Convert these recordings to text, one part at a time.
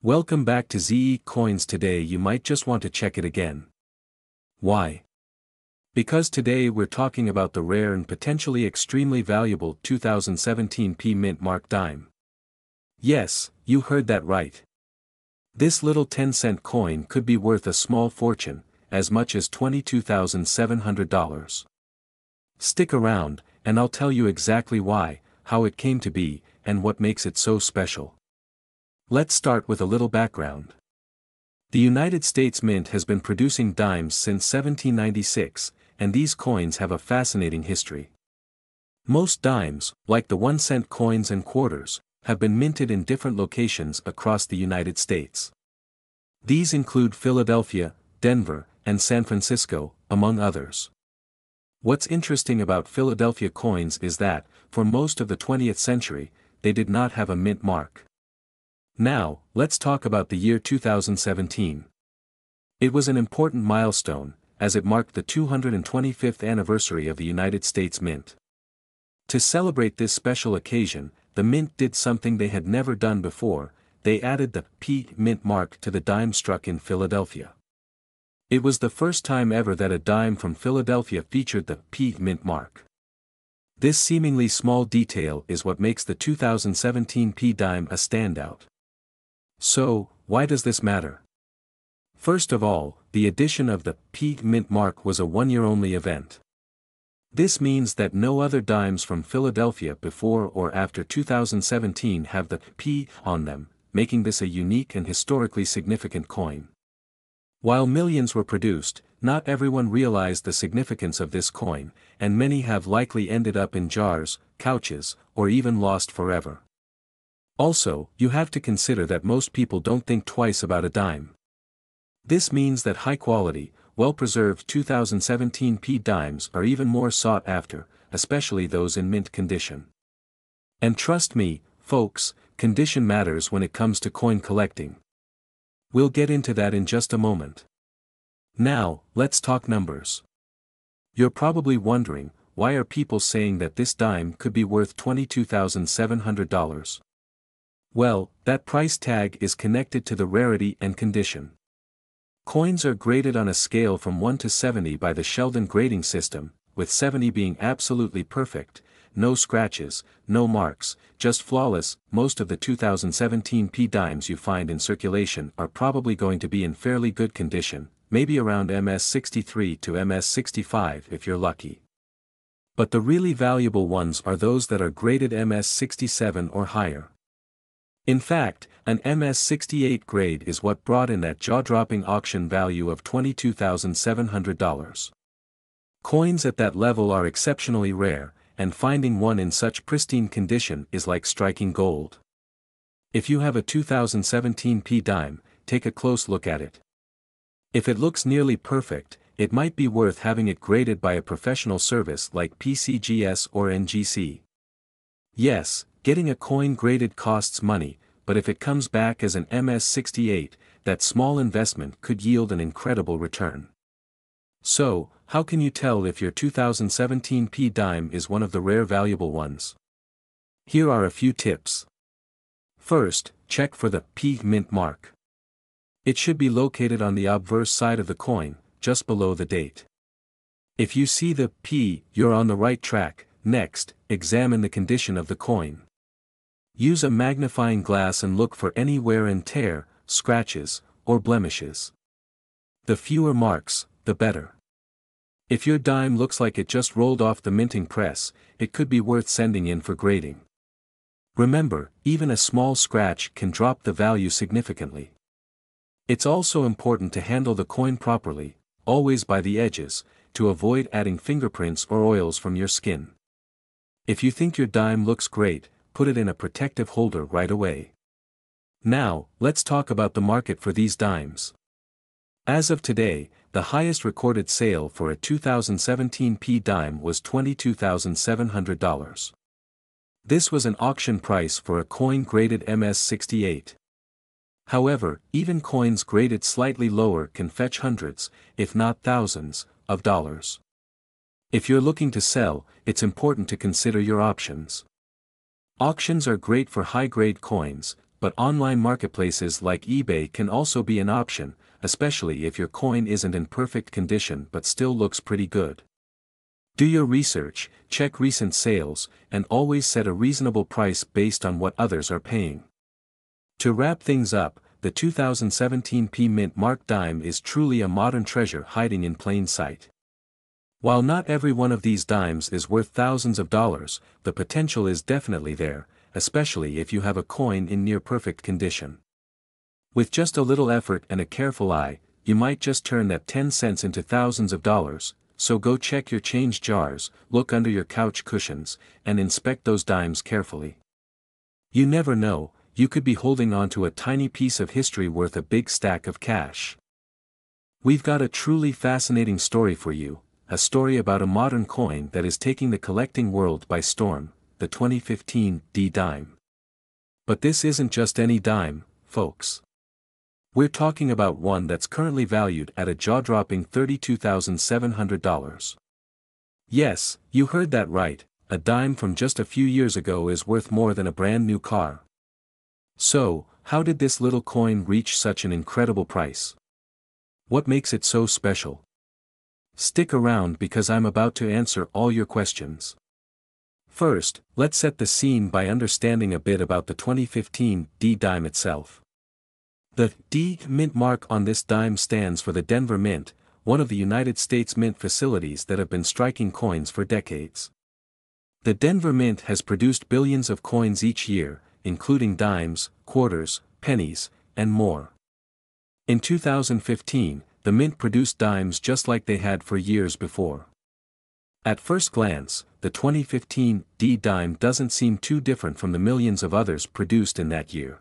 Welcome back to ZE Coins. Today you might just want to check it again. Why? Because today we're talking about the rare and potentially extremely valuable 2017 P Mint Mark dime. Yes, you heard that right. This little 10-cent coin could be worth a small fortune, as much as $22,700. Stick around, and I'll tell you exactly why, how it came to be, and what makes it so special. Let's start with a little background. The United States Mint has been producing dimes since 1796, and these coins have a fascinating history. Most dimes, like the 1-cent coins and quarters, have been minted in different locations across the United States. These include Philadelphia, Denver, and San Francisco, among others. What's interesting about Philadelphia coins is that, for most of the 20th century, they did not have a mint mark. Now, let's talk about the year 2017. It was an important milestone, as it marked the 225th anniversary of the United States Mint. To celebrate this special occasion, the Mint did something they had never done before. They added the P Mint mark to the dime struck in Philadelphia. It was the first time ever that a dime from Philadelphia featured the P Mint mark. This seemingly small detail is what makes the 2017 P dime a standout. So, why does this matter? First of all, the addition of the P Mint mark was a one-year-only event. This means that no other dimes from Philadelphia before or after 2017 have the P on them, making this a unique and historically significant coin. While millions were produced, not everyone realized the significance of this coin, and many have likely ended up in jars, couches, or even lost forever. Also, you have to consider that most people don't think twice about a dime. This means that high-quality, well-preserved 2017 P dimes are even more sought after, especially those in mint condition. And trust me, folks, condition matters when it comes to coin collecting. We'll get into that in just a moment. Now, let's talk numbers. You're probably wondering, why are people saying that this dime could be worth $22,700? Well, that price tag is connected to the rarity and condition. Coins are graded on a scale from 1 to 70 by the Sheldon grading system, with 70 being absolutely perfect, no scratches, no marks, just flawless. Most of the 2017 P dimes you find in circulation are probably going to be in fairly good condition, maybe around MS63 to MS65 if you're lucky. But the really valuable ones are those that are graded MS67 or higher. In fact, an MS68 grade is what brought in that jaw-dropping auction value of $22,700. Coins at that level are exceptionally rare, and finding one in such pristine condition is like striking gold. If you have a 2017 P dime, take a close look at it. If it looks nearly perfect, it might be worth having it graded by a professional service like PCGS or NGC. Yes, getting a coin graded costs money, but if it comes back as an MS68, that small investment could yield an incredible return. So, how can you tell if your 2017 P dime is one of the rare valuable ones? Here are a few tips. First, check for the P Mint mark. It should be located on the obverse side of the coin, just below the date. If you see the P, you're on the right track. Next, examine the condition of the coin. Use a magnifying glass and look for any wear and tear, scratches, or blemishes. The fewer marks, the better. If your dime looks like it just rolled off the minting press, it could be worth sending in for grading. Remember, even a small scratch can drop the value significantly. It's also important to handle the coin properly, always by the edges, to avoid adding fingerprints or oils from your skin. If you think your dime looks great, put it in a protective holder right away. Now, let's talk about the market for these dimes. As of today, the highest recorded sale for a 2017 P dime was $22,700. This was an auction price for a coin graded MS68. However, even coins graded slightly lower can fetch hundreds, if not thousands, of dollars. If you're looking to sell, it's important to consider your options. Auctions are great for high-grade coins, but online marketplaces like eBay can also be an option, especially if your coin isn't in perfect condition but still looks pretty good. Do your research, check recent sales, and always set a reasonable price based on what others are paying. To wrap things up, the 2017 P Mint Mark dime is truly a modern treasure hiding in plain sight. While not every one of these dimes is worth thousands of dollars, the potential is definitely there, especially if you have a coin in near-perfect condition. With just a little effort and a careful eye, you might just turn that 10 cents into thousands of dollars, so go check your change jars, look under your couch cushions, and inspect those dimes carefully. You never know, you could be holding on to a tiny piece of history worth a big stack of cash. We've got a truly fascinating story for you, a story about a modern coin that is taking the collecting world by storm, the 2015 D-dime. But this isn't just any dime, folks. We're talking about one that's currently valued at a jaw-dropping $32,700. Yes, you heard that right, a dime from just a few years ago is worth more than a brand new car. So, how did this little coin reach such an incredible price? What makes it so special? Stick around because I'm about to answer all your questions. First, let's set the scene by understanding a bit about the 2015 D-dime itself. The D Mint mark on this dime stands for the Denver Mint, one of the United States mint facilities that have been striking coins for decades. The Denver Mint has produced billions of coins each year, including dimes, quarters, pennies, and more. In 2015, the Mint produced dimes just like they had for years before. At first glance, the 2015 D-dime doesn't seem too different from the millions of others produced in that year.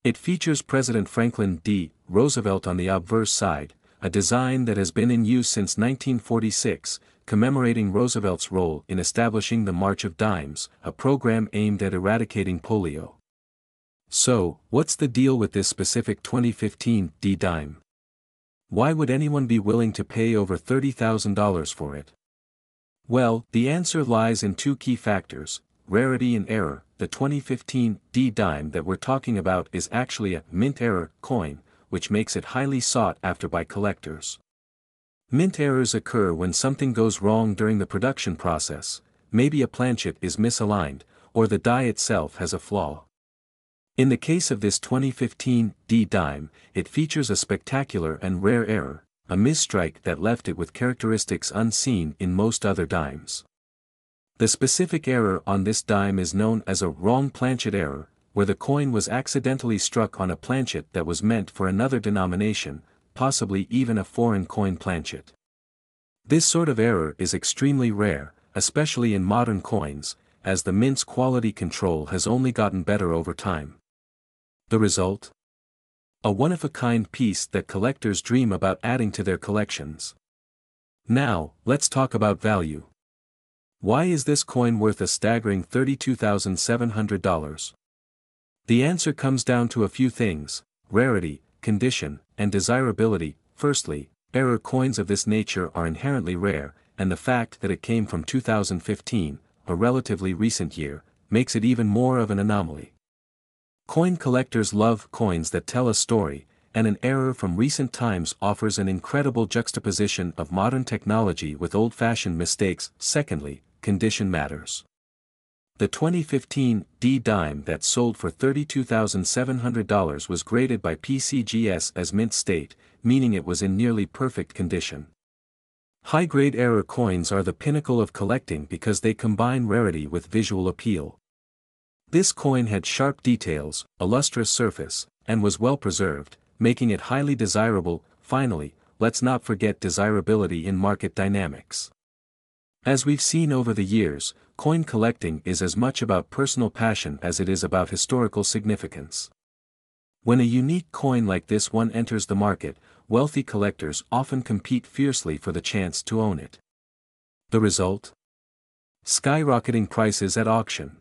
It features President Franklin D. Roosevelt on the obverse side, a design that has been in use since 1946, commemorating Roosevelt's role in establishing the March of Dimes, a program aimed at eradicating polio. So, what's the deal with this specific 2015 D-dime? Why would anyone be willing to pay over $30,000 for it? Well, the answer lies in two key factors: rarity and error. The 2015 D-dime that we're talking about is actually a mint error coin, which makes it highly sought after by collectors. Mint errors occur when something goes wrong during the production process, maybe a planchet is misaligned, or the die itself has a flaw. In the case of this 2015 D-dime, it features a spectacular and rare error, a misstrike that left it with characteristics unseen in most other dimes. The specific error on this dime is known as a wrong planchet error, where the coin was accidentally struck on a planchet that was meant for another denomination, possibly even a foreign coin planchet. This sort of error is extremely rare, especially in modern coins, as the mint's quality control has only gotten better over time. The result? A one-of-a-kind piece that collectors dream about adding to their collections. Now, let's talk about value. Why is this coin worth a staggering $32,700? The answer comes down to a few things: rarity, condition, and desirability. Firstly, error coins of this nature are inherently rare, and the fact that it came from 2015, a relatively recent year, makes it even more of an anomaly. Coin collectors love coins that tell a story, and an error from recent times offers an incredible juxtaposition of modern technology with old-fashioned mistakes. Secondly, condition matters. The 2015 D-dime that sold for $32,700 was graded by PCGS as mint state, meaning it was in nearly perfect condition. High-grade error coins are the pinnacle of collecting because they combine rarity with visual appeal. This coin had sharp details, a lustrous surface, and was well preserved, making it highly desirable. Finally, let's not forget desirability in market dynamics. As we've seen over the years, coin collecting is as much about personal passion as it is about historical significance. When a unique coin like this one enters the market, wealthy collectors often compete fiercely for the chance to own it. The result? Skyrocketing prices at auction.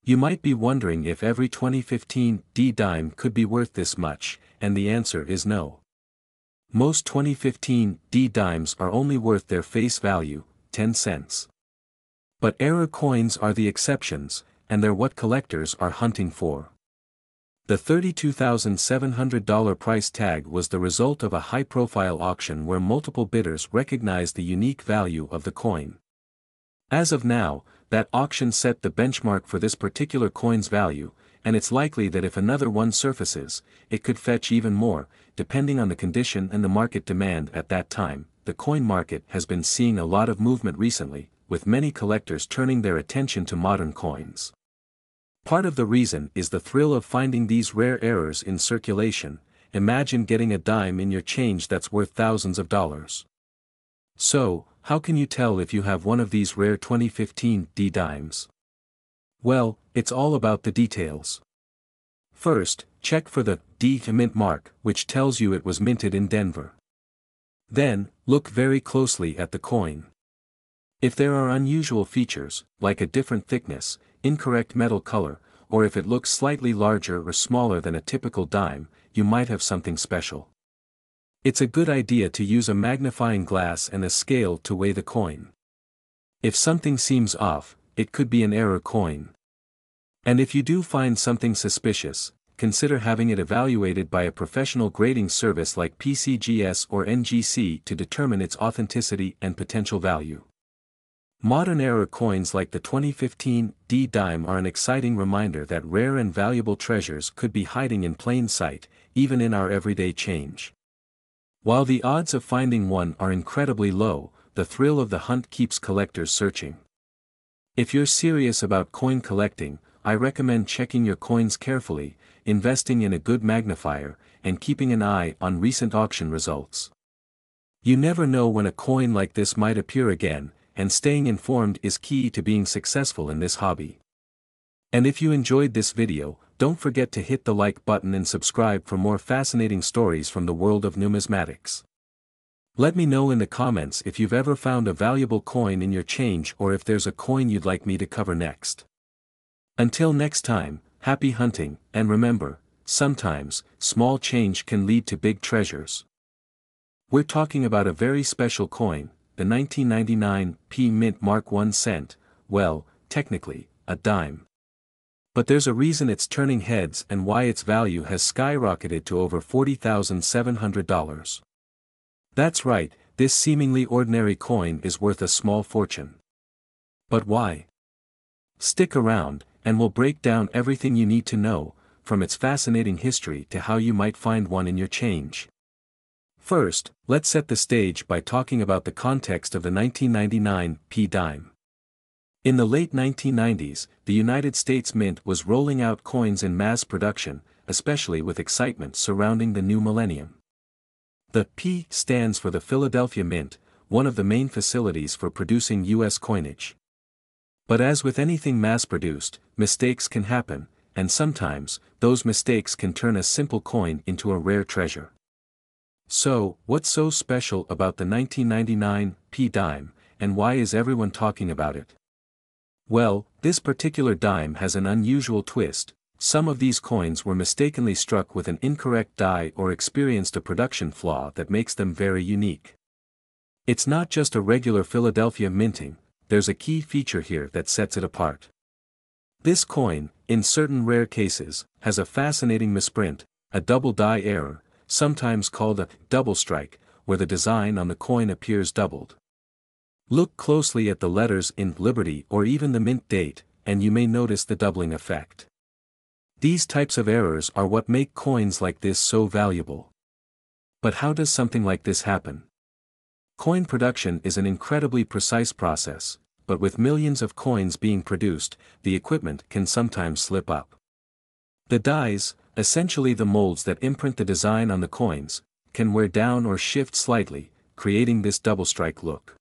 You might be wondering if every 2015 D-dime could be worth this much, and the answer is no. Most 2015 D-dimes are only worth their face value, 10 cents. But error coins are the exceptions, and they're what collectors are hunting for. The $32,700 price tag was the result of a high-profile auction where multiple bidders recognized the unique value of the coin. As of now, that auction set the benchmark for this particular coin's value, and it's likely that if another one surfaces, it could fetch even more, depending on the condition and the market demand at that time. The coin market has been seeing a lot of movement recently, with many collectors turning their attention to modern coins. Part of the reason is the thrill of finding these rare errors in circulation. Imagine getting a dime in your change that's worth thousands of dollars. So, how can you tell if you have one of these rare 2015 D dimes? Well, it's all about the details. First, check for the D mint mark, which tells you it was minted in Denver. Then, look very closely at the coin. If there are unusual features, like a different thickness, incorrect metal color, or if it looks slightly larger or smaller than a typical dime, you might have something special. It's a good idea to use a magnifying glass and a scale to weigh the coin. If something seems off, it could be an error coin. And if you do find something suspicious, consider having it evaluated by a professional grading service like PCGS or NGC to determine its authenticity and potential value. Modern era coins like the 2015 D dime are an exciting reminder that rare and valuable treasures could be hiding in plain sight, even in our everyday change. While the odds of finding one are incredibly low, the thrill of the hunt keeps collectors searching. If you're serious about coin collecting, I recommend checking your coins carefully, investing in a good magnifier, and keeping an eye on recent auction results. You never know when a coin like this might appear again, and staying informed is key to being successful in this hobby. And if you enjoyed this video, don't forget to hit the like button and subscribe for more fascinating stories from the world of numismatics. Let me know in the comments if you've ever found a valuable coin in your change or if there's a coin you'd like me to cover next. Until next time, happy hunting, and remember, sometimes, small change can lead to big treasures. We're talking about a very special coin, the 1999 P Mint Mark 1 cent, well, technically, a dime. But there's a reason it's turning heads and why its value has skyrocketed to over $40,700. That's right, this seemingly ordinary coin is worth a small fortune. But why? Stick around, and we'll break down everything you need to know, from its fascinating history to how you might find one in your change. First, let's set the stage by talking about the context of the 1999 P dime. In the late 1990s, the United States Mint was rolling out coins in mass production, especially with excitement surrounding the new millennium. The P stands for the Philadelphia Mint, one of the main facilities for producing U.S. coinage. But as with anything mass-produced, mistakes can happen, and sometimes, those mistakes can turn a simple coin into a rare treasure. So, what's so special about the 1999 P dime, and why is everyone talking about it? Well, this particular dime has an unusual twist. Some of these coins were mistakenly struck with an incorrect die or experienced a production flaw that makes them very unique. It's not just a regular Philadelphia minting, there's a key feature here that sets it apart. This coin, in certain rare cases, has a fascinating misprint, a double die error, sometimes called a double strike, where the design on the coin appears doubled. Look closely at the letters in Liberty or even the mint date, and you may notice the doubling effect. These types of errors are what make coins like this so valuable. But how does something like this happen? Coin production is an incredibly precise process, but with millions of coins being produced, the equipment can sometimes slip up. The dies, essentially the molds that imprint the design on the coins, can wear down or shift slightly, creating this double strike look.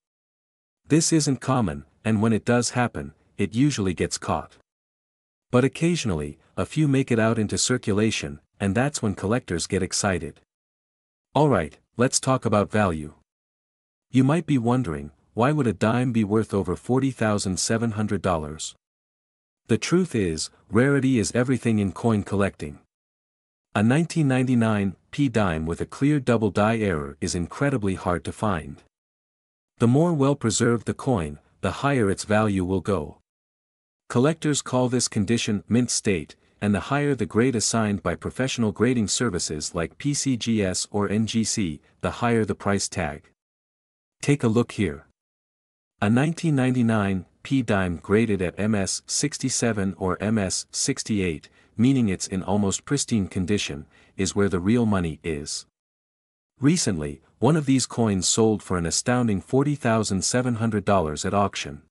This isn't common, and when it does happen, it usually gets caught. But occasionally, a few make it out into circulation, and that's when collectors get excited. Alright, let's talk about value. You might be wondering, why would a dime be worth over $40,700? The truth is, rarity is everything in coin collecting. A 1999 P dime with a clear double die error is incredibly hard to find. The more well-preserved the coin, the higher its value will go. Collectors call this condition mint state, and the higher the grade assigned by professional grading services like PCGS or NGC, the higher the price tag. Take a look here. A 1999 P dime graded at MS 67 or MS 68, meaning it's in almost pristine condition, is where the real money is. Recently, one of these coins sold for an astounding $40,700 at auction.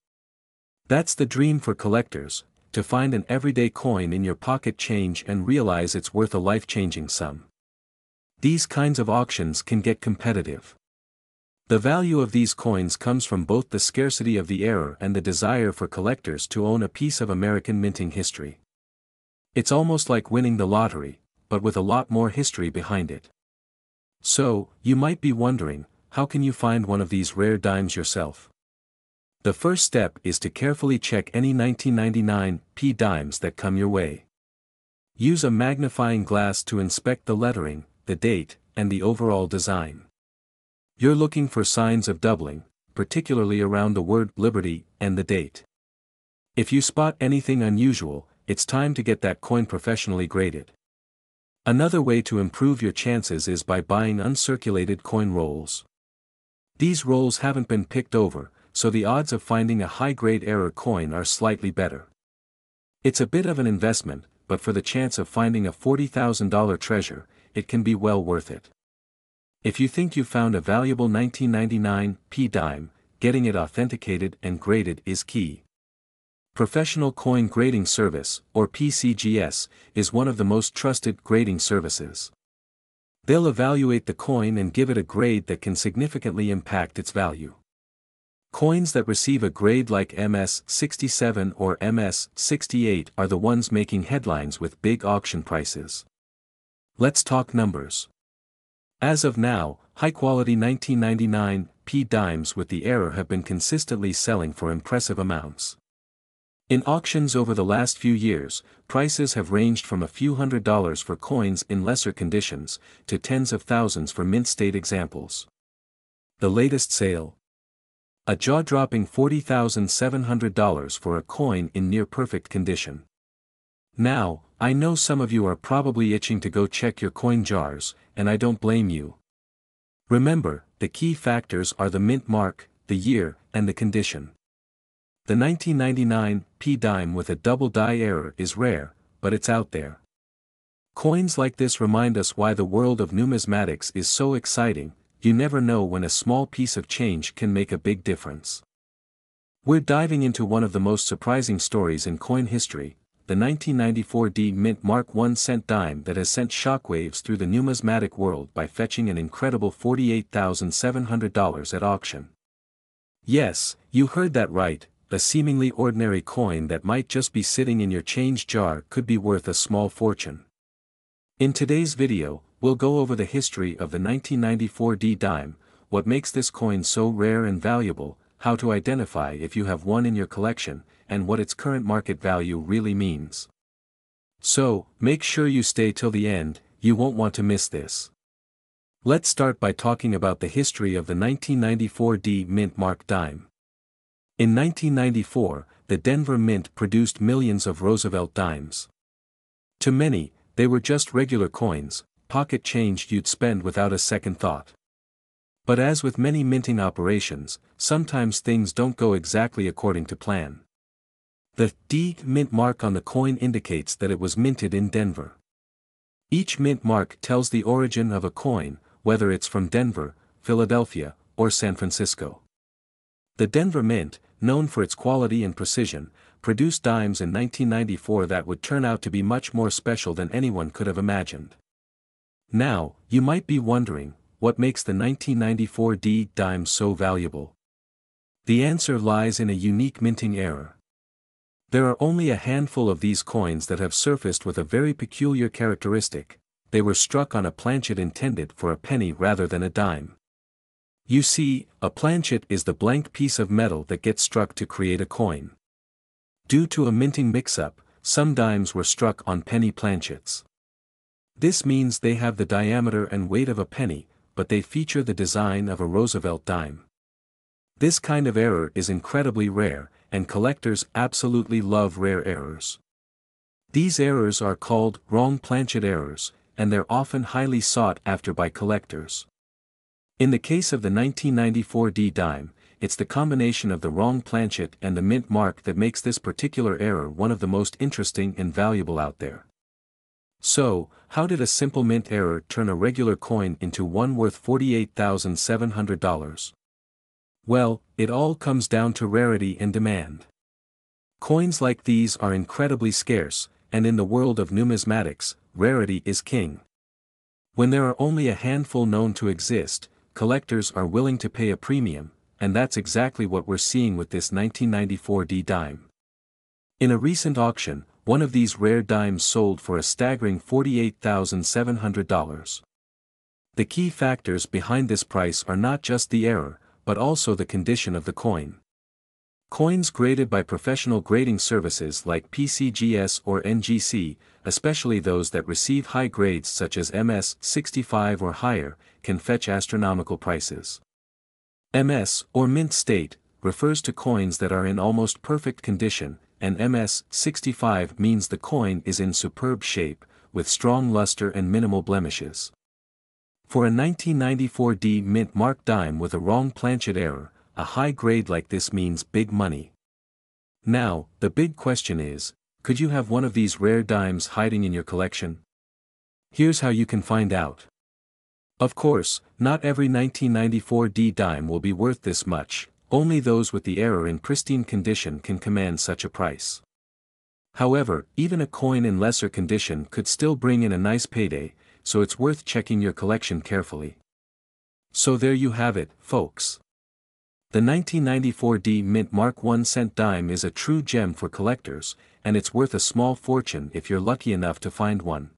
That's the dream for collectors, to find an everyday coin in your pocket change and realize it's worth a life-changing sum. These kinds of auctions can get competitive. The value of these coins comes from both the scarcity of the era and the desire for collectors to own a piece of American minting history. It's almost like winning the lottery, but with a lot more history behind it. So, you might be wondering, how can you find one of these rare dimes yourself? The first step is to carefully check any 1999 P dimes that come your way. Use a magnifying glass to inspect the lettering, the date, and the overall design. You're looking for signs of doubling, particularly around the word Liberty and the date. If you spot anything unusual, it's time to get that coin professionally graded. Another way to improve your chances is by buying uncirculated coin rolls. These rolls haven't been picked over, so the odds of finding a high-grade error coin are slightly better. It's a bit of an investment, but for the chance of finding a $40,000 treasure, it can be well worth it. If you think you found a valuable 1999 P dime, getting it authenticated and graded is key. Professional Coin Grading Service, or PCGS, is one of the most trusted grading services. They'll evaluate the coin and give it a grade that can significantly impact its value. Coins that receive a grade like MS 67 or MS 68 are the ones making headlines with big auction prices. Let's talk numbers. As of now, high-quality 1999 P dimes with the error have been consistently selling for impressive amounts. In auctions over the last few years, prices have ranged from a few $100s for coins in lesser conditions, to tens of thousands for mint-state examples. The latest sale? A jaw-dropping $40,700 for a coin in near-perfect condition. Now, I know some of you are probably itching to go check your coin jars, and I don't blame you. Remember, the key factors are the mint mark, the year, and the condition. The 1999 P dime with a double die error is rare, but it's out there. Coins like this remind us why the world of numismatics is so exciting. You never know when a small piece of change can make a big difference. We're diving into one of the most surprising stories in coin history, the 1994 D Mint Mark 1 cent dime that has sent shockwaves through the numismatic world by fetching an incredible $48,700 at auction. Yes, you heard that right, a seemingly ordinary coin that might just be sitting in your change jar could be worth a small fortune. In today's video, we'll go over the history of the 1994 D dime, what makes this coin so rare and valuable, how to identify if you have one in your collection, and what its current market value really means. So, make sure you stay till the end, you won't want to miss this. Let's start by talking about the history of the 1994 D Mint Mark dime. In 1994, the Denver Mint produced millions of Roosevelt dimes. To many, they were just regular coins, pocket change you'd spend without a second thought. But as with many minting operations, sometimes things don't go exactly according to plan. The D mint mark on the coin indicates that it was minted in Denver. Each mint mark tells the origin of a coin, whether it's from Denver, Philadelphia, or San Francisco. The Denver Mint, known for its quality and precision, produced dimes in 1994 that would turn out to be much more special than anyone could have imagined. Now, you might be wondering, what makes the 1994 D dime so valuable? The answer lies in a unique minting error. There are only a handful of these coins that have surfaced with a very peculiar characteristic: they were struck on a planchet intended for a penny rather than a dime. You see, a planchet is the blank piece of metal that gets struck to create a coin. Due to a minting mix-up, some dimes were struck on penny planchets. This means they have the diameter and weight of a penny, but they feature the design of a Roosevelt dime. This kind of error is incredibly rare, and collectors absolutely love rare errors. These errors are called wrong planchet errors, and they're often highly sought after by collectors. In the case of the 1994 D dime, it's the combination of the wrong planchet and the mint mark that makes this particular error one of the most interesting and valuable out there. So, how did a simple mint error turn a regular coin into one worth $48,700? Well, it all comes down to rarity and demand. Coins like these are incredibly scarce, and in the world of numismatics, rarity is king. When there are only a handful known to exist, collectors are willing to pay a premium, and that's exactly what we're seeing with this 1994 D dime. In a recent auction, one of these rare dimes sold for a staggering $48,700. The key factors behind this price are not just the error, but also the condition of the coin. Coins graded by professional grading services like PCGS or NGC, especially those that receive high grades such as MS 65 or higher, can fetch astronomical prices. MS, or mint state, refers to coins that are in almost perfect condition, and MS 65 means the coin is in superb shape, with strong luster and minimal blemishes. For a 1994 D mint mark dime with a wrong planchet error, a high grade like this means big money. Now, the big question is, could you have one of these rare dimes hiding in your collection? Here's how you can find out. Of course, not every 1994 D dime will be worth this much, only those with the error in pristine condition can command such a price. However, even a coin in lesser condition could still bring in a nice payday, so it's worth checking your collection carefully. So there you have it, folks. The 1994 D mint mark 1-cent dime is a true gem for collectors, and it's worth a small fortune if you're lucky enough to find one.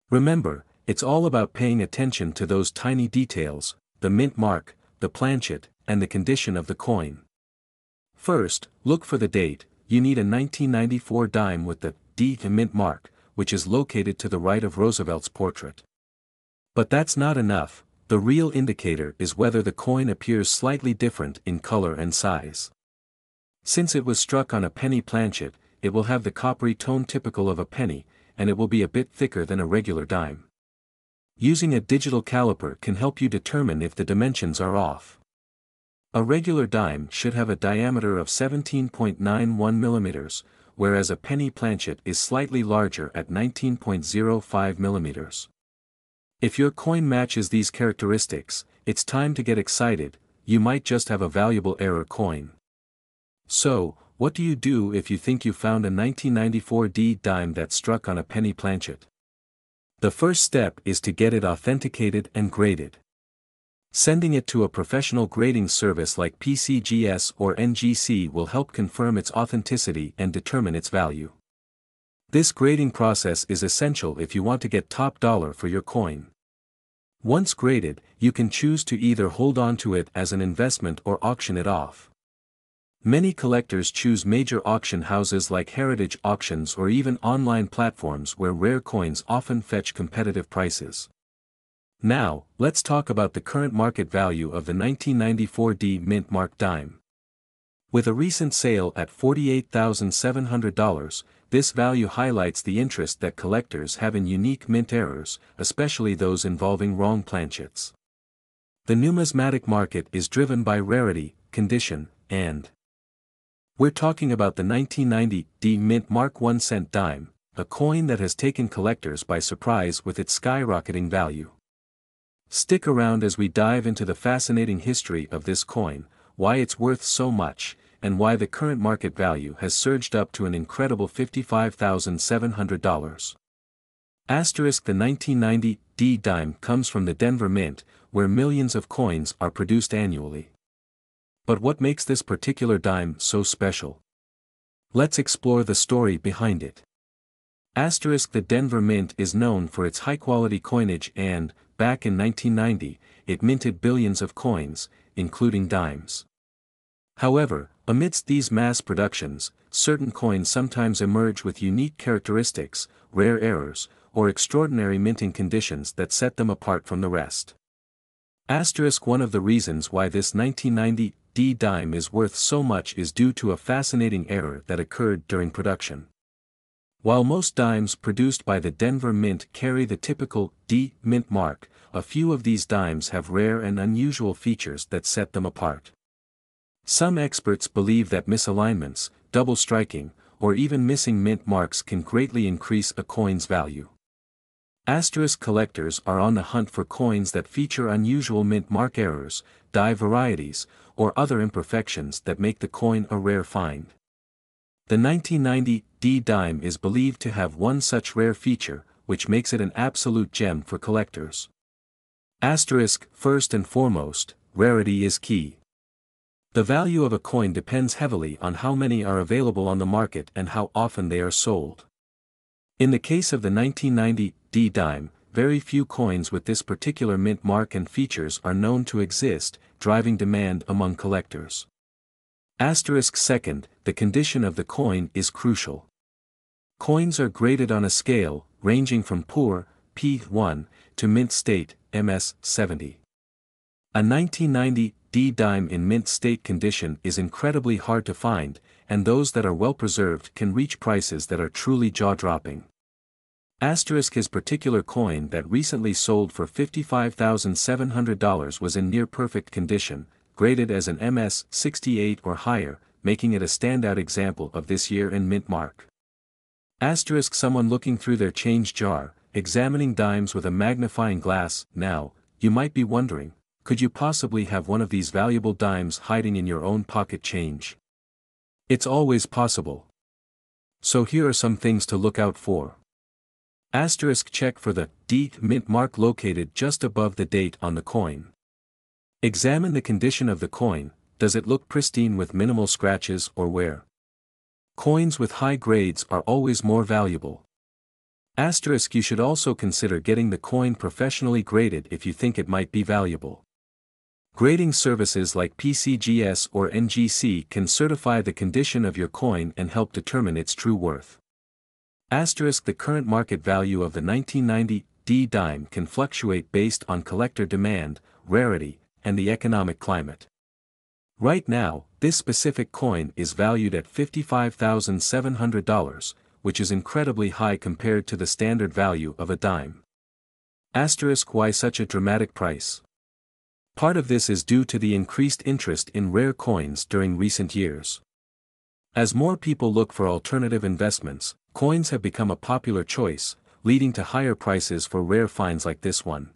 Remember, it's all about paying attention to those tiny details, the mint mark, the planchet, and the condition of the coin. First, look for the date. You need a 1994 dime with the D mint mark, which is located to the right of Roosevelt's portrait. But that's not enough. The real indicator is whether the coin appears slightly different in color and size. Since it was struck on a penny planchet, it will have the coppery tone typical of a penny, and it will be a bit thicker than a regular dime. Using a digital caliper can help you determine if the dimensions are off. A regular dime should have a diameter of 17.91 millimeters, whereas a penny planchet is slightly larger at 19.05 millimeters. If your coin matches these characteristics, it's time to get excited. You might just have a valuable error coin. So, what do you do if you think you found a 1994 D dime that struck on a penny planchet? The first step is to get it authenticated and graded. Sending it to a professional grading service like PCGS or NGC will help confirm its authenticity and determine its value. This grading process is essential if you want to get top dollar for your coin. Once graded, you can choose to either hold on to it as an investment or auction it off. Many collectors choose major auction houses like heritage auctions or even online platforms where rare coins often fetch competitive prices. Now, let's talk about the current market value of the 1994 D mint mark dime. With a recent sale at $48,700, this value highlights the interest that collectors have in unique mint errors, especially those involving wrong planchets. The numismatic market is driven by rarity, condition, and we're talking about the 1990 D mint mark 1-cent dime, a coin that has taken collectors by surprise with its skyrocketing value. Stick around as we dive into the fascinating history of this coin, why it's worth so much, and why the current market value has surged up to an incredible $55,700. Asterisk: the 1990 D dime comes from the Denver Mint, where millions of coins are produced annually. But what makes this particular dime so special? Let's explore the story behind it. Asterisk: the Denver Mint is known for its high-quality coinage and, back in 1990, it minted billions of coins, including dimes. However, amidst these mass productions, certain coins sometimes emerge with unique characteristics, rare errors, or extraordinary minting conditions that set them apart from the rest. Asterisk: one of the reasons why this 1990 D dime is worth so much is due to a fascinating error that occurred during production. While most dimes produced by the Denver Mint carry the typical D Mint mark, a few of these dimes have rare and unusual features that set them apart. Some experts believe that misalignments, double striking, or even missing mint marks can greatly increase a coin's value. Asterisk collectors are on the hunt for coins that feature unusual mint mark errors, die varieties, or other imperfections that make the coin a rare find. The 1990 D dime is believed to have one such rare feature, which makes it an absolute gem for collectors. Asterisk, first and foremost, rarity is key. The value of a coin depends heavily on how many are available on the market and how often they are sold. In the case of the 1990 D dime, very few coins with this particular mint mark and features are known to exist, driving demand among collectors. Asterisk second, the condition of the coin is crucial. Coins are graded on a scale, ranging from poor, P1, to mint state, MS70. A 1990 D dime in mint state condition is incredibly hard to find, and those that are well preserved can reach prices that are truly jaw-dropping. Asterisk his particular coin that recently sold for $55,700 was in near-perfect condition, graded as an MS68 or higher, making it a standout example of this year in mint mark. Asterisk someone looking through their change jar, examining dimes with a magnifying glass. Now, you might be wondering, could you possibly have one of these valuable dimes hiding in your own pocket change? It's always possible. So here are some things to look out for. Asterisk check for the D mint mark located just above the date on the coin. Examine the condition of the coin. Does it look pristine with minimal scratches or wear? Coins with high grades are always more valuable. Asterisk you should also consider getting the coin professionally graded if you think it might be valuable. Grading services like PCGS or NGC can certify the condition of your coin and help determine its true worth. Asterisk the current market value of the 1990 D dime can fluctuate based on collector demand, rarity, and the economic climate. Right now, this specific coin is valued at $55,700, which is incredibly high compared to the standard value of a dime. Asterisk why such a dramatic price? Part of this is due to the increased interest in rare coins during recent years. As more people look for alternative investments, coins have become a popular choice, leading to higher prices for rare finds like this one.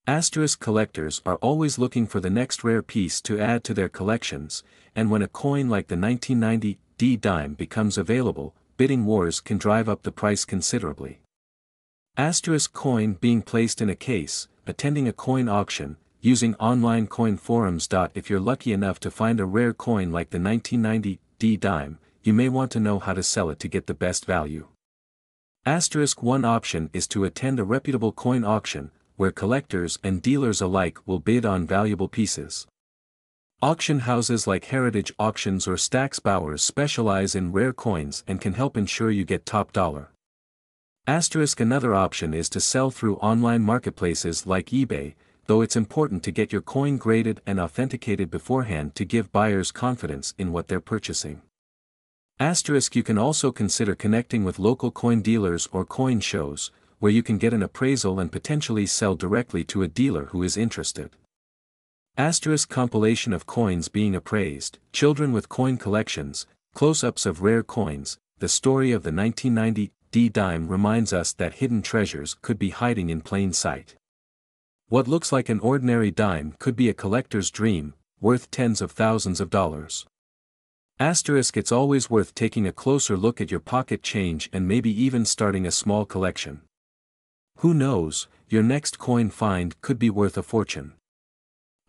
Asterisk collectors are always looking for the next rare piece to add to their collections, and when a coin like the 1990 D dime becomes available, bidding wars can drive up the price considerably. Asterisk coin being placed in a case, attending a coin auction, using online coin forums. If you're lucky enough to find a rare coin like the 1990 D dime, you may want to know how to sell it to get the best value. Asterisk one option is to attend a reputable coin auction, where collectors and dealers alike will bid on valuable pieces. Auction houses like Heritage Auctions or Stack's Bowers specialize in rare coins and can help ensure you get top dollar. Asterisk another option is to sell through online marketplaces like eBay, though it's important to get your coin graded and authenticated beforehand to give buyers confidence in what they're purchasing. Asterisk you can also consider connecting with local coin dealers or coin shows, where you can get an appraisal and potentially sell directly to a dealer who is interested. Asterisk compilation of coins being appraised, children with coin collections, close-ups of rare coins. The story of the 1990 D dime reminds us that hidden treasures could be hiding in plain sight. What looks like an ordinary dime could be a collector's dream, worth tens of thousands of dollars. Asterisk it's always worth taking a closer look at your pocket change and maybe even starting a small collection. Who knows, your next coin find could be worth a fortune.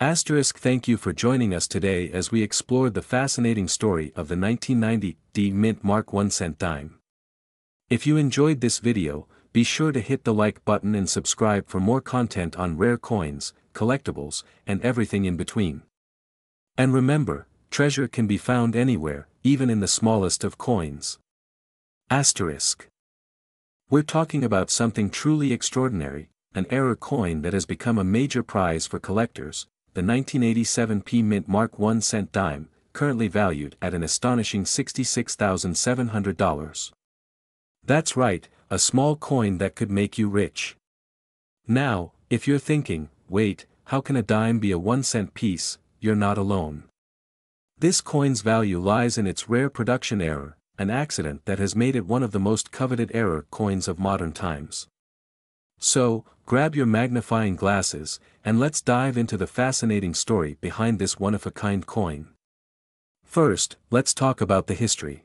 Asterisk thank you for joining us today as we explored the fascinating story of the 1990 D mint mark 1-cent dime. If you enjoyed this video, be sure to hit the like button and subscribe for more content on rare coins, collectibles, and everything in between. And remember, treasure can be found anywhere, even in the smallest of coins. Asterisk. We're talking about something truly extraordinary, an error coin that has become a major prize for collectors, the 1987 P mint mark 1-cent dime, currently valued at an astonishing $66,700. That's right, a small coin that could make you rich. Now, if you're thinking, wait, how can a dime be a 1-cent piece? You're not alone. This coin's value lies in its rare production error, an accident that has made it one of the most coveted error coins of modern times. So, grab your magnifying glasses, and let's dive into the fascinating story behind this one-of-a-kind coin. First, let's talk about the history.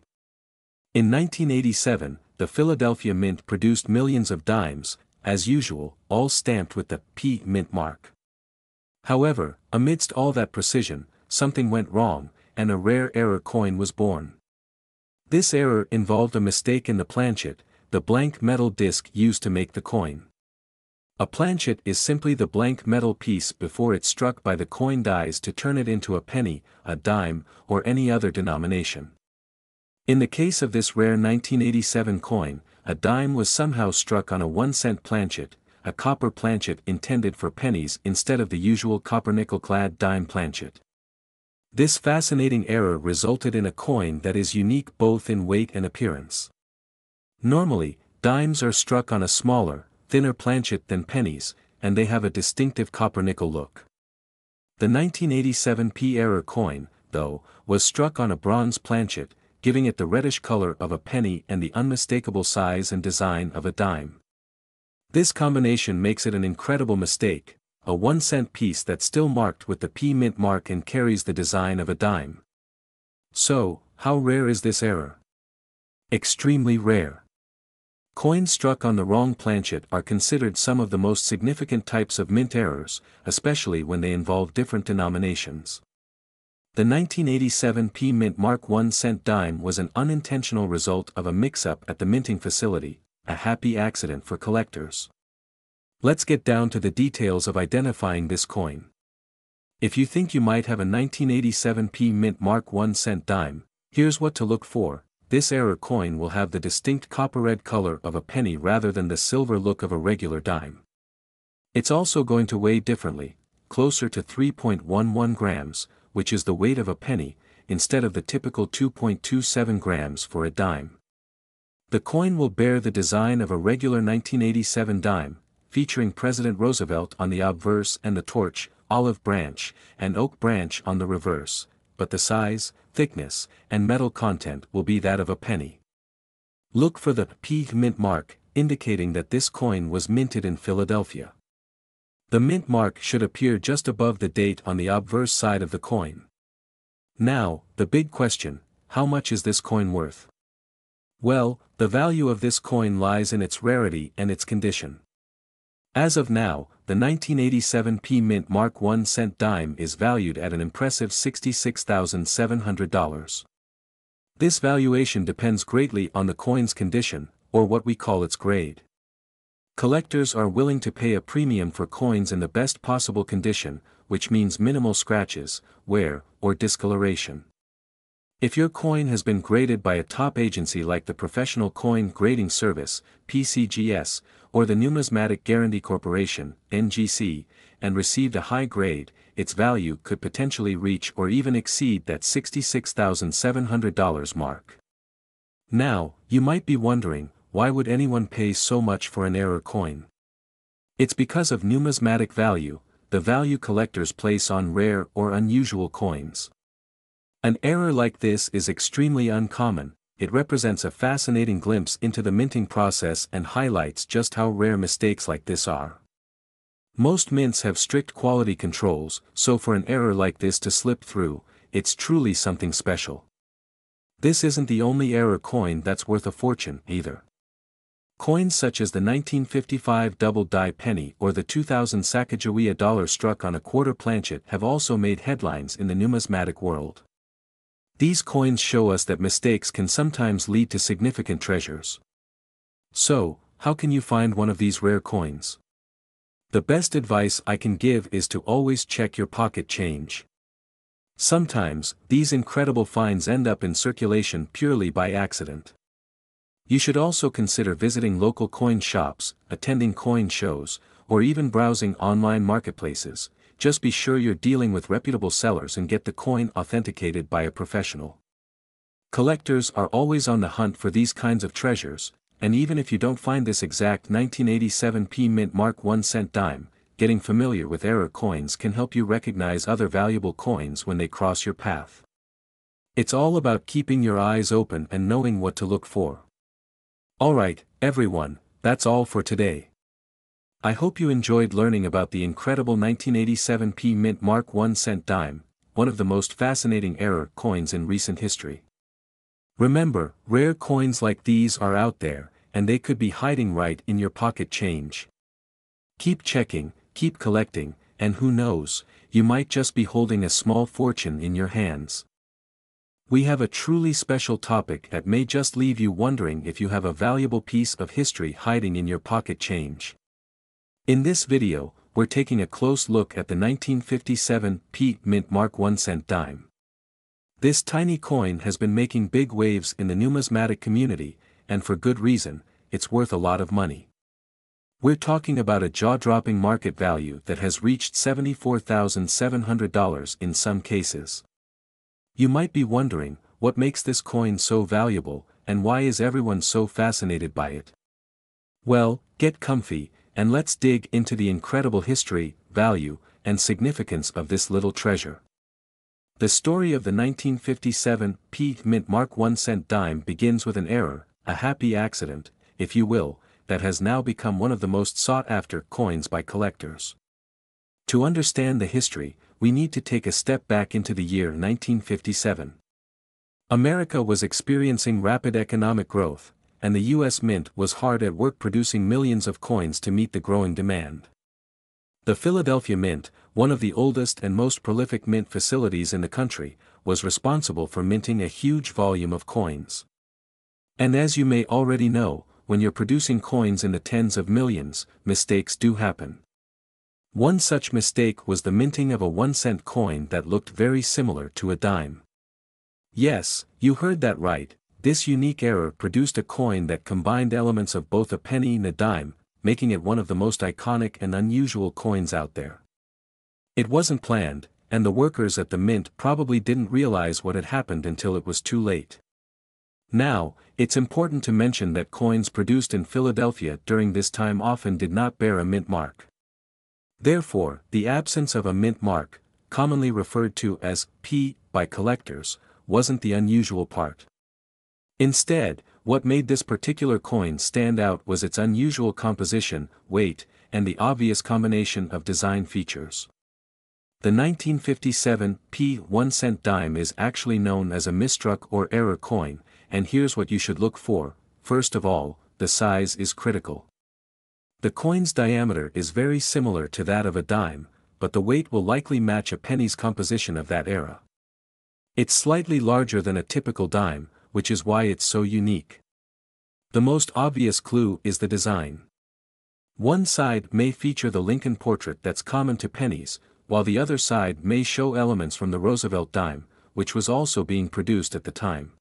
In 1987, the Philadelphia Mint produced millions of dimes, as usual, all stamped with the P Mint mark. However, amidst all that precision, something went wrong, and a rare error coin was born. This error involved a mistake in the planchet, the blank metal disc used to make the coin. A planchet is simply the blank metal piece before it's struck by the coin dies to turn it into a penny, a dime, or any other denomination. In the case of this rare 1987 coin, a dime was somehow struck on a 1-cent planchet, a copper planchet intended for pennies instead of the usual copper nickel-clad dime planchet. This fascinating error resulted in a coin that is unique both in weight and appearance. Normally, dimes are struck on a smaller, thinner planchet than pennies, and they have a distinctive copper-nickel look. The 1987 P error coin, though, was struck on a bronze planchet, giving it the reddish color of a penny and the unmistakable size and design of a dime. This combination makes it an incredible mistake, a 1-cent piece that's still marked with the P Mint mark and carries the design of a dime. So, how rare is this error? Extremely rare. Coins struck on the wrong planchet are considered some of the most significant types of mint errors, especially when they involve different denominations. The 1987 P Mint Mark 1-cent dime was an unintentional result of a mix-up at the minting facility, a happy accident for collectors. Let's get down to the details of identifying this coin. If you think you might have a 1987 P Mint Mark 1-cent dime, here's what to look for. This error coin will have the distinct copper-red color of a penny rather than the silver look of a regular dime. It's also going to weigh differently, closer to 3.11 grams, which is the weight of a penny, instead of the typical 2.27 grams for a dime. The coin will bear the design of a regular 1987 dime, featuring President Roosevelt on the obverse and the torch, olive branch, and oak branch on the reverse, but the size, thickness, and metal content will be that of a penny. Look for the P Mint mark, indicating that this coin was minted in Philadelphia. The mint mark should appear just above the date on the obverse side of the coin. Now, the big question, how much is this coin worth? Well, the value of this coin lies in its rarity and its condition. As of now, the 1987 P Mint Mark 1-cent dime is valued at an impressive $66,700. This valuation depends greatly on the coin's condition, or what we call its grade. Collectors are willing to pay a premium for coins in the best possible condition, which means minimal scratches, wear, or discoloration. If your coin has been graded by a top agency like the Professional Coin Grading Service, PCGS, or the Numismatic Guarantee Corporation, NGC, and received a high grade, its value could potentially reach or even exceed that $66,700 mark. Now, you might be wondering, why would anyone pay so much for an error coin? It's because of numismatic value, the value collectors place on rare or unusual coins. An error like this is extremely uncommon. It represents a fascinating glimpse into the minting process and highlights just how rare mistakes like this are. Most mints have strict quality controls, so for an error like this to slip through, it's truly something special. This isn't the only error coin that's worth a fortune, either. Coins such as the 1955 double-die penny or the 2000 Sacagawea dollar struck on a quarter planchet have also made headlines in the numismatic world. These coins show us that mistakes can sometimes lead to significant treasures. So, how can you find one of these rare coins? The best advice I can give is to always check your pocket change. Sometimes, these incredible finds end up in circulation purely by accident. You should also consider visiting local coin shops, attending coin shows, or even browsing online marketplaces. Just be sure you're dealing with reputable sellers and get the coin authenticated by a professional. Collectors are always on the hunt for these kinds of treasures, and even if you don't find this exact 1987 P Mint Mark 1 cent dime, getting familiar with error coins can help you recognize other valuable coins when they cross your path. It's all about keeping your eyes open and knowing what to look for. Alright, everyone, that's all for today. I hope you enjoyed learning about the incredible 1987 P Mint Mark 1 cent dime, one of the most fascinating error coins in recent history. Remember, rare coins like these are out there, and they could be hiding right in your pocket change. Keep checking, keep collecting, and who knows, you might just be holding a small fortune in your hands. We have a truly special topic that may just leave you wondering if you have a valuable piece of history hiding in your pocket change. In this video, we're taking a close look at the 1957 P Mint Mark 1 cent dime. This tiny coin has been making big waves in the numismatic community, and for good reason, it's worth a lot of money. We're talking about a jaw-dropping market value that has reached $74,700 in some cases. You might be wondering, what makes this coin so valuable, and why is everyone so fascinated by it? Well, get comfy, and let's dig into the incredible history, value, and significance of this little treasure. The story of the 1957 P Mint Mark 1 cent dime begins with an error, a happy accident, if you will, that has now become one of the most sought-after coins by collectors. To understand the history, we need to take a step back into the year 1957. America was experiencing rapid economic growth, and the U.S. Mint was hard at work producing millions of coins to meet the growing demand. The Philadelphia Mint, one of the oldest and most prolific mint facilities in the country, was responsible for minting a huge volume of coins. And as you may already know, when you're producing coins in the tens of millions, mistakes do happen. One such mistake was the minting of a 1-cent coin that looked very similar to a dime. Yes, you heard that right. This unique error produced a coin that combined elements of both a penny and a dime, making it one of the most iconic and unusual coins out there. It wasn't planned, and the workers at the mint probably didn't realize what had happened until it was too late. Now, it's important to mention that coins produced in Philadelphia during this time often did not bear a mint mark. Therefore, the absence of a mint mark, commonly referred to as P by collectors, wasn't the unusual part. Instead, what made this particular coin stand out was its unusual composition, weight, and the obvious combination of design features. The 1957 P 1 cent dime is actually known as a misstruck or error coin, and here's what you should look for. First of all, the size is critical. The coin's diameter is very similar to that of a dime, but the weight will likely match a penny's composition of that era. It's slightly larger than a typical dime, which is why it's so unique. The most obvious clue is the design. One side may feature the Lincoln portrait that's common to pennies, while the other side may show elements from the Roosevelt dime, which was also being produced at the time.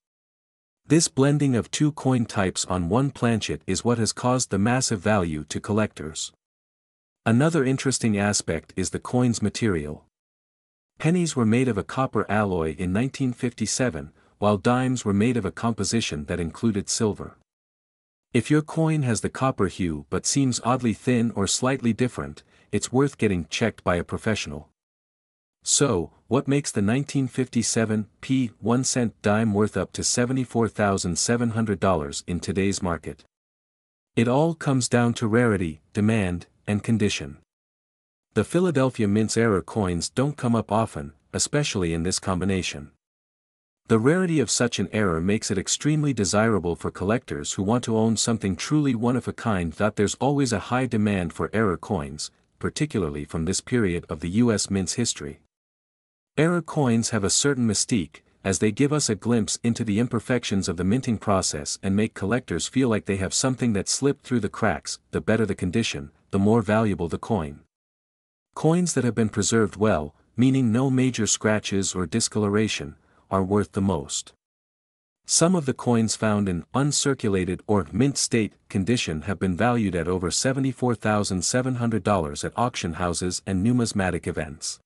This blending of two coin types on one planchet is what has caused the massive value to collectors. Another interesting aspect is the coin's material. Pennies were made of a copper alloy in 1957, while dimes were made of a composition that included silver. If your coin has the copper hue but seems oddly thin or slightly different, it's worth getting checked by a professional. So, what makes the 1957 P 1 cent dime worth up to $74,700 in today's market? It all comes down to rarity, demand, and condition. The Philadelphia Mint's error coins don't come up often, especially in this combination. The rarity of such an error makes it extremely desirable for collectors who want to own something truly one-of-a-kind. There's always a high demand for error coins, particularly from this period of the U.S. Mint's history. Error coins have a certain mystique, as they give us a glimpse into the imperfections of the minting process and make collectors feel like they have something that slipped through the cracks. The better the condition, the more valuable the coin. Coins that have been preserved well, meaning no major scratches or discoloration, are worth the most. Some of the coins found in uncirculated or mint state condition have been valued at over $74,700 at auction houses and numismatic events.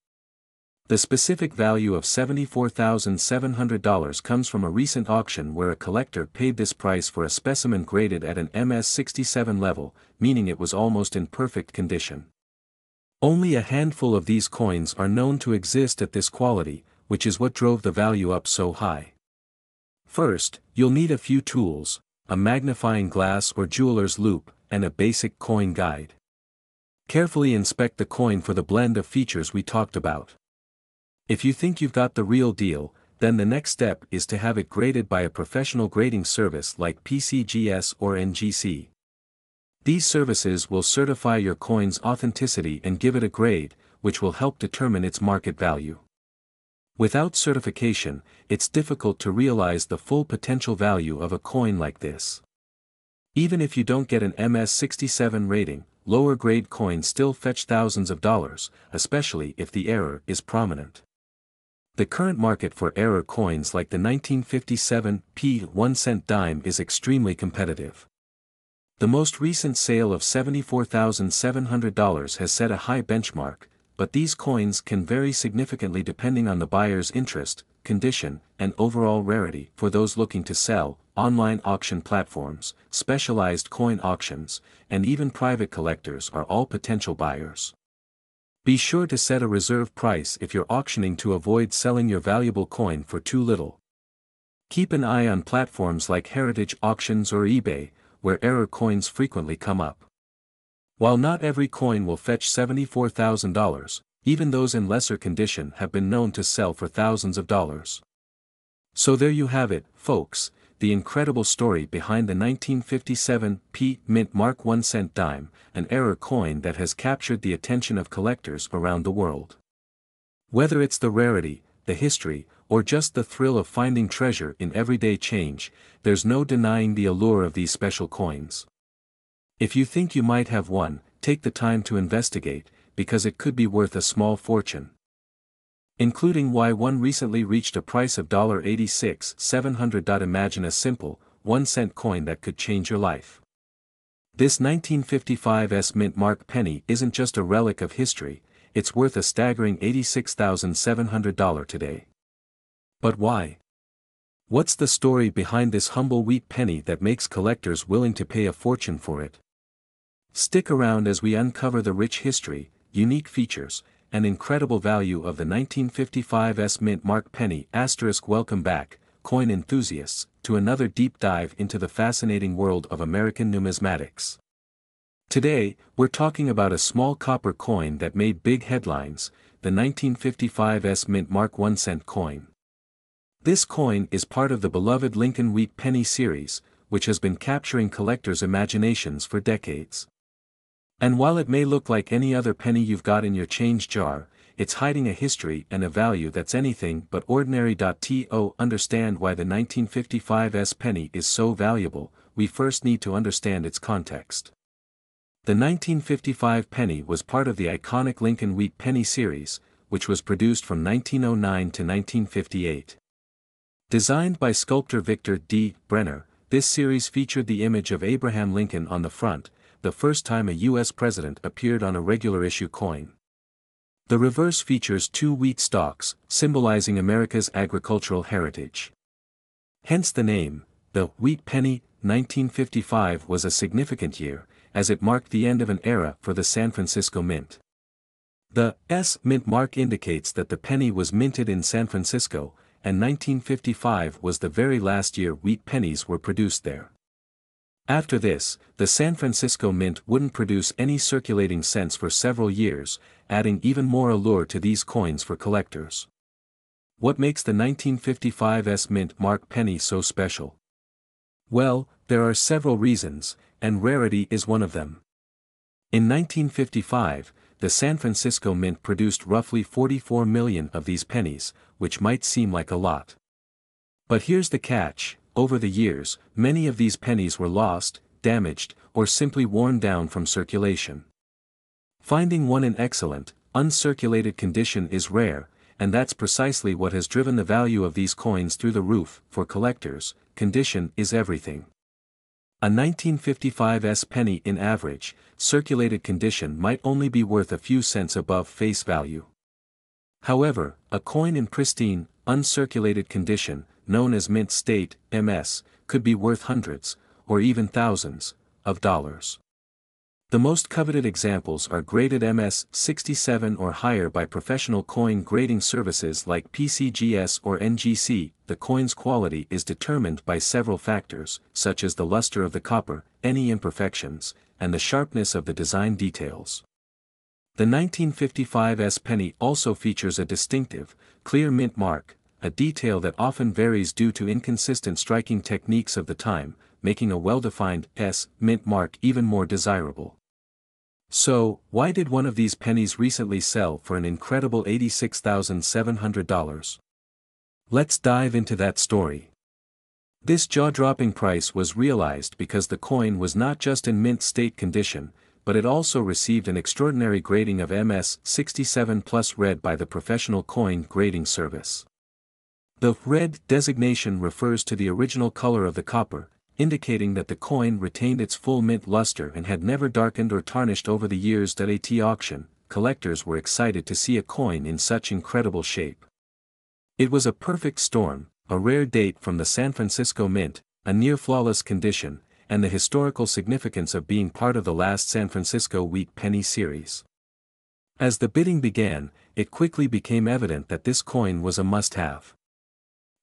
The specific value of $74,700 comes from a recent auction where a collector paid this price for a specimen graded at an MS-67 level, meaning it was almost in perfect condition. Only a handful of these coins are known to exist at this quality, which is what drove the value up so high. First, you'll need a few tools, a magnifying glass or jeweler's loupe, and a basic coin guide. Carefully inspect the coin for the blend of features we talked about. If you think you've got the real deal, then the next step is to have it graded by a professional grading service like PCGS or NGC. These services will certify your coin's authenticity and give it a grade, which will help determine its market value. Without certification, it's difficult to realize the full potential value of a coin like this. Even if you don't get an MS-67 rating, lower-grade coins still fetch thousands of dollars, especially if the error is prominent. The current market for error coins like the 1957 P 1-cent dime is extremely competitive. The most recent sale of $74,700 has set a high benchmark, but these coins can vary significantly depending on the buyer's interest, condition, and overall rarity. For those looking to sell, online auction platforms, specialized coin auctions, and even private collectors are all potential buyers. Be sure to set a reserve price if you're auctioning to avoid selling your valuable coin for too little. Keep an eye on platforms like Heritage Auctions or eBay, where error coins frequently come up. While not every coin will fetch $74,000, even those in lesser condition have been known to sell for thousands of dollars. So there you have it, folks, the incredible story behind the 1957 P Mint Mark 1-cent dime, an error coin that has captured the attention of collectors around the world. Whether it's the rarity, the history, or just the thrill of finding treasure in everyday change, there's no denying the allure of these special coins. If you think you might have one, take the time to investigate, because it could be worth a small fortune. Including why one recently reached a price of $86,700. Imagine a simple, 1-cent coin that could change your life. This 1955's Mint Mark penny isn't just a relic of history, it's worth a staggering $86,700 today. But why? What's the story behind this humble wheat penny that makes collectors willing to pay a fortune for it? Stick around as we uncover the rich history, unique features, and incredible value of the 1955's Mint Mark penny. Welcome back, coin enthusiasts, to another deep dive into the fascinating world of American numismatics. Today, we're talking about a small copper coin that made big headlines, the 1955's Mint Mark 1-cent coin. This coin is part of the beloved Lincoln Wheat Penny series, which has been capturing collectors' imaginations for decades. And while it may look like any other penny you've got in your change jar, it's hiding a history and a value that's anything but ordinary. To understand why the 1955's penny is so valuable, we first need to understand its context. The 1955 penny was part of the iconic Lincoln Wheat Penny series, which was produced from 1909 to 1958. Designed by sculptor Victor D. Brenner, this series featured the image of Abraham Lincoln on the front, the first time a U.S. president appeared on a regular issue coin. The reverse features two wheat stalks, symbolizing America's agricultural heritage. Hence the name. The Wheat Penny. 1955 was a significant year, as it marked the end of an era for the San Francisco Mint. The S Mint mark indicates that the penny was minted in San Francisco, and 1955 was the very last year wheat pennies were produced there. After this, the San Francisco Mint wouldn't produce any circulating cents for several years, adding even more allure to these coins for collectors. What makes the 1955's Mint Mark penny so special? Well, there are several reasons, and rarity is one of them. In 1955, the San Francisco Mint produced roughly 44 million of these pennies, which might seem like a lot. But here's the catch. Over the years, many of these pennies were lost, damaged, or simply worn down from circulation. Finding one in excellent, uncirculated condition is rare, and that's precisely what has driven the value of these coins through the roof. For collectors, condition is everything. A 1955's penny in average, circulated condition might only be worth a few cents above face value. However, a coin in pristine, uncirculated condition, known as mint state, MS, could be worth hundreds, or even thousands, of dollars. The most coveted examples are graded MS-67 or higher by professional coin grading services like PCGS or NGC. The coin's quality is determined by several factors, such as the luster of the copper, any imperfections, and the sharpness of the design details. The 1955 S penny also features a distinctive, clear mint mark, a detail that often varies due to inconsistent striking techniques of the time, making a well-defined S mint mark even more desirable. So, why did one of these pennies recently sell for an incredible $86,700? Let's dive into that story. This jaw-dropping price was realized because the coin was not just in mint state condition, but it also received an extraordinary grading of MS-67 plus red by the professional coin grading service. The red designation refers to the original color of the copper, indicating that the coin retained its full mint luster and had never darkened or tarnished over the years. At auction, collectors were excited to see a coin in such incredible shape. It was a perfect storm, a rare date from the San Francisco Mint, a near-flawless condition, and the historical significance of being part of the last San Francisco wheat penny series. As the bidding began, it quickly became evident that this coin was a must-have.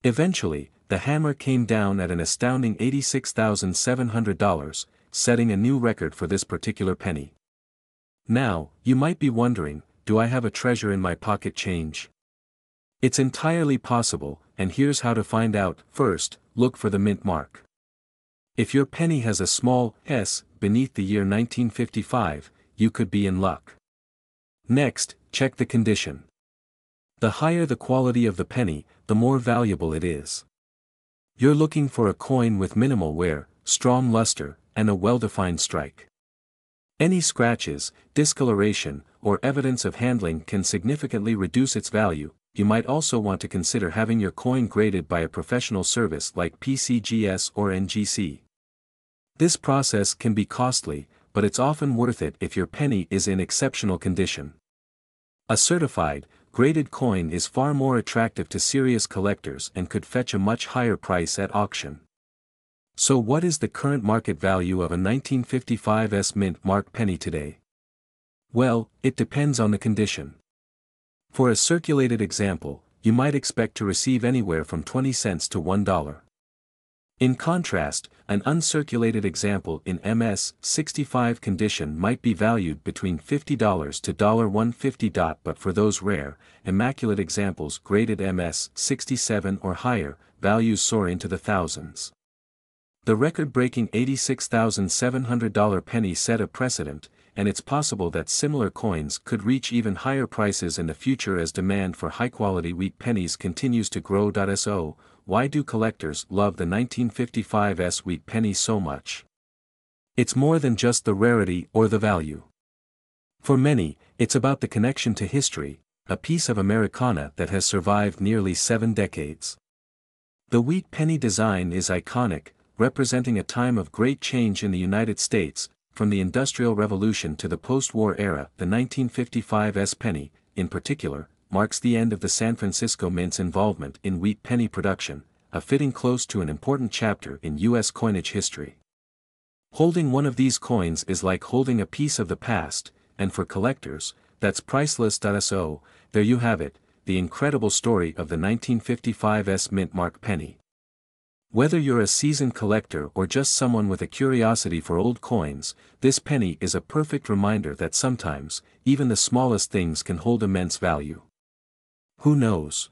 Eventually, the hammer came down at an astounding $86,700, setting a new record for this particular penny. Now, you might be wondering, do I have a treasure in my pocket change? It's entirely possible, and here's how to find out. First, look for the mint mark. If your penny has a small S beneath the year 1955, you could be in luck. Next, check the condition. The higher the quality of the penny, the more valuable it is. You're looking for a coin with minimal wear, strong luster, and a well-defined strike. Any scratches, discoloration, or evidence of handling can significantly reduce its value. You might also want to consider having your coin graded by a professional service like PCGS or NGC. This process can be costly, but it's often worth it if your penny is in exceptional condition. A certified, graded coin is far more attractive to serious collectors and could fetch a much higher price at auction. So what is the current market value of a 1955 S mint mark penny today? Well, it depends on the condition. For a circulated example, you might expect to receive anywhere from 20 cents to $1. In contrast, an uncirculated example in MS-65 condition might be valued between $50 to $150. But for those rare, immaculate examples graded MS-67 or higher, values soar into the thousands. The record-breaking $86,700 penny set a precedent, and it's possible that similar coins could reach even higher prices in the future as demand for high-quality wheat pennies continues to grow. So, why do collectors love the 1955 S wheat penny so much? It's more than just the rarity or the value. For many, it's about the connection to history, a piece of Americana that has survived nearly 7 decades. The wheat penny design is iconic, representing a time of great change in the United States. From the Industrial Revolution to the post-war era. The 1955 S penny, in particular, marks the end of the San Francisco Mint's involvement in wheat penny production, a fitting close to an important chapter in U.S. coinage history. Holding one of these coins is like holding a piece of the past, and for collectors, that's priceless. So, there you have it, the incredible story of the 1955 S mint mark penny. Whether you're a seasoned collector or just someone with a curiosity for old coins, this penny is a perfect reminder that sometimes, even the smallest things can hold immense value. Who knows?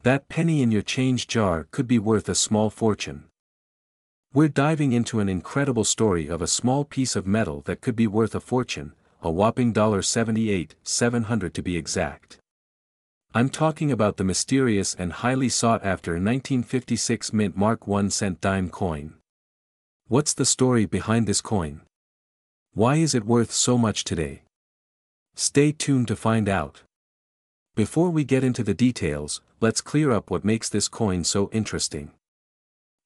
That penny in your change jar could be worth a small fortune. We're diving into an incredible story of a small piece of metal that could be worth a fortune, a whopping $78,700 to be exact. I'm talking about the mysterious and highly sought-after 1956 mint mark 1-cent dime coin. What's the story behind this coin? Why is it worth so much today? Stay tuned to find out. Before we get into the details, let's clear up what makes this coin so interesting.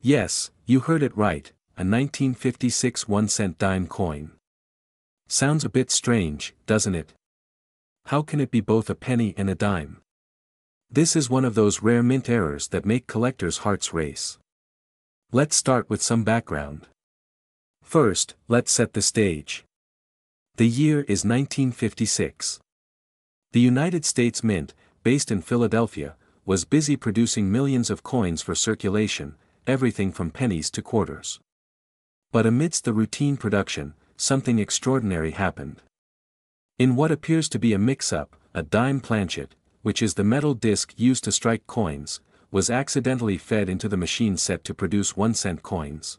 Yes, you heard it right, a 1956 1-cent dime coin. Sounds a bit strange, doesn't it? How can it be both a penny and a dime? This is one of those rare mint errors that make collectors' hearts race. Let's start with some background. First, let's set the stage. The year is 1956. The United States Mint, based in Philadelphia, was busy producing millions of coins for circulation, everything from pennies to quarters. But amidst the routine production, something extraordinary happened. In what appears to be a mix-up, a dime planchet, which is the metal disc used to strike coins, was accidentally fed into the machine set to produce 1-cent coins.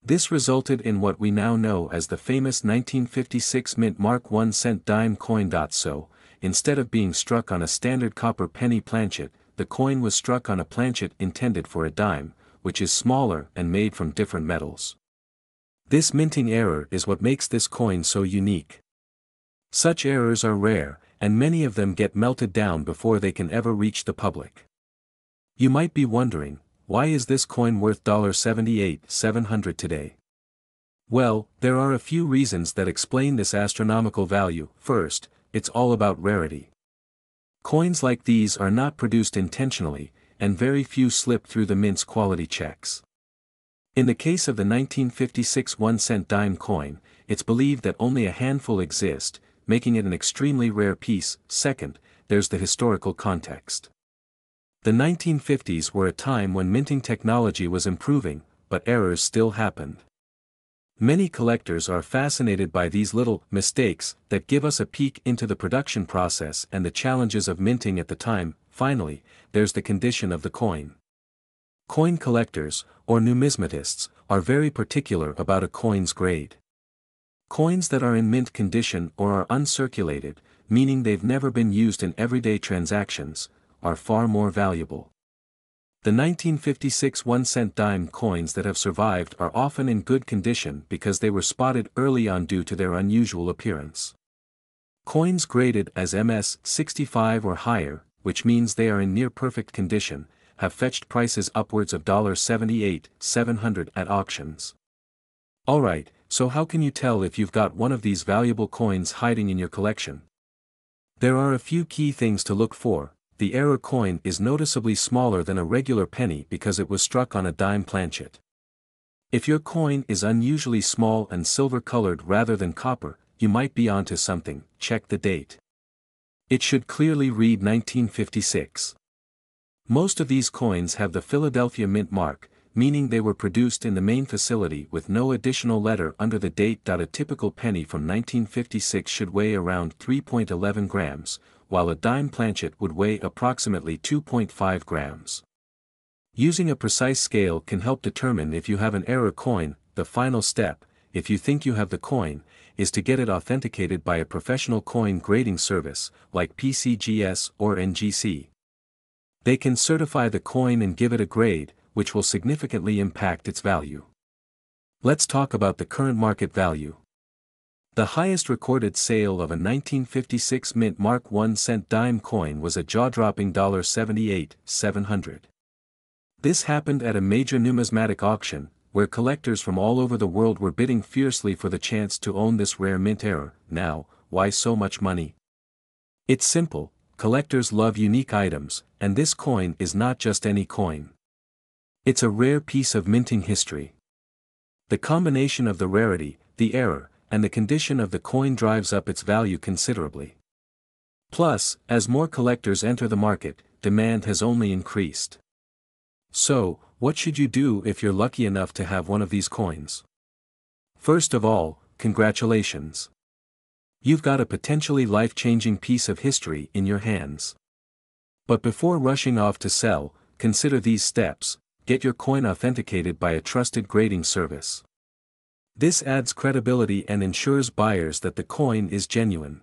This resulted in what we now know as the famous 1956 Mint Mark 1-cent dime coin. So, instead of being struck on a standard copper penny planchet, the coin was struck on a planchet intended for a dime, which is smaller and made from different metals. This minting error is what makes this coin so unique. Such errors are rare, and many of them get melted down before they can ever reach the public. You might be wondering, why is this coin worth $78,700 today? Well, there are a few reasons that explain this astronomical value. First, it's all about rarity. Coins like these are not produced intentionally, and very few slip through the mint's quality checks. In the case of the 1956 1-cent dime coin, it's believed that only a handful exist, making it an extremely rare piece. Second, there's the historical context. The 1950s were a time when minting technology was improving, but errors still happened. Many collectors are fascinated by these little mistakes that give us a peek into the production process and the challenges of minting at the time. Finally, there's the condition of the coin. Coin collectors, or numismatists, are very particular about a coin's grade. Coins that are in mint condition or are uncirculated, meaning they've never been used in everyday transactions, are far more valuable. The 1956 1-cent dime coins that have survived are often in good condition because they were spotted early on due to their unusual appearance. Coins graded as MS 65 or higher, which means they are in near perfect condition, have fetched prices upwards of $78,700 at auctions. Alright, so how can you tell if you've got one of these valuable coins hiding in your collection? There are a few key things to look for. The error coin is noticeably smaller than a regular penny because it was struck on a dime planchet. If your coin is unusually small and silver-colored rather than copper, you might be onto something. Check the date. It should clearly read 1956. Most of these coins have the Philadelphia Mint mark, meaning they were produced in the main facility with no additional letter under the date. A typical penny from 1956 should weigh around 3.11 grams, while a dime planchet would weigh approximately 2.5 grams. Using a precise scale can help determine if you have an error coin. The final step, if you think you have the coin, is to get it authenticated by a professional coin grading service, like PCGS or NGC. They can certify the coin and give it a grade, which will significantly impact its value. Let's talk about the current market value. The highest recorded sale of a 1956 Mint Mark 1-cent dime coin was a jaw-dropping $78,700. This happened at a major numismatic auction, where collectors from all over the world were bidding fiercely for the chance to own this rare mint error. Now, why so much money? It's simple. Collectors love unique items, and this coin is not just any coin. It's a rare piece of minting history. The combination of the rarity, the error, and the condition of the coin drives up its value considerably. Plus, as more collectors enter the market, demand has only increased. So, what should you do if you're lucky enough to have one of these coins? First of all, congratulations. You've got a potentially life-changing piece of history in your hands. But before rushing off to sell, consider these steps. Get your coin authenticated by a trusted grading service. This adds credibility and ensures buyers that the coin is genuine.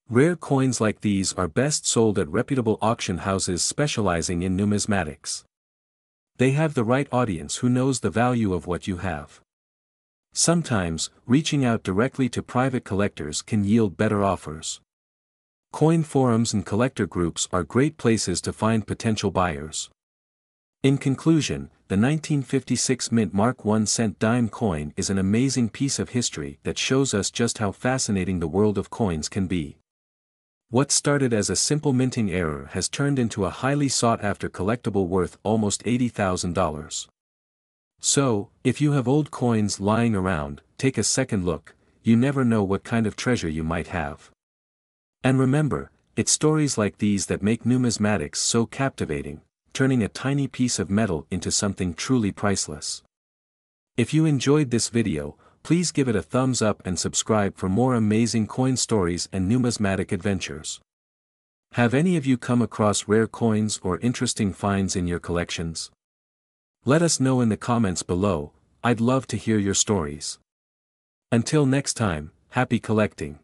Rare coins like these are best sold at reputable auction houses specializing in numismatics. They have the right audience who knows the value of what you have. Sometimes, reaching out directly to private collectors can yield better offers. Coin forums and collector groups are great places to find potential buyers. In conclusion, the 1956 Mint Mark 1-cent dime coin is an amazing piece of history that shows us just how fascinating the world of coins can be. What started as a simple minting error has turned into a highly sought-after collectible worth almost $80,000. So, if you have old coins lying around, take a second look. You never know what kind of treasure you might have. And remember, it's stories like these that make numismatics so captivating, turning a tiny piece of metal into something truly priceless. If you enjoyed this video, please give it a thumbs up and subscribe for more amazing coin stories and numismatic adventures. Have any of you come across rare coins or interesting finds in your collections? Let us know in the comments below. I'd love to hear your stories. Until next time, happy collecting.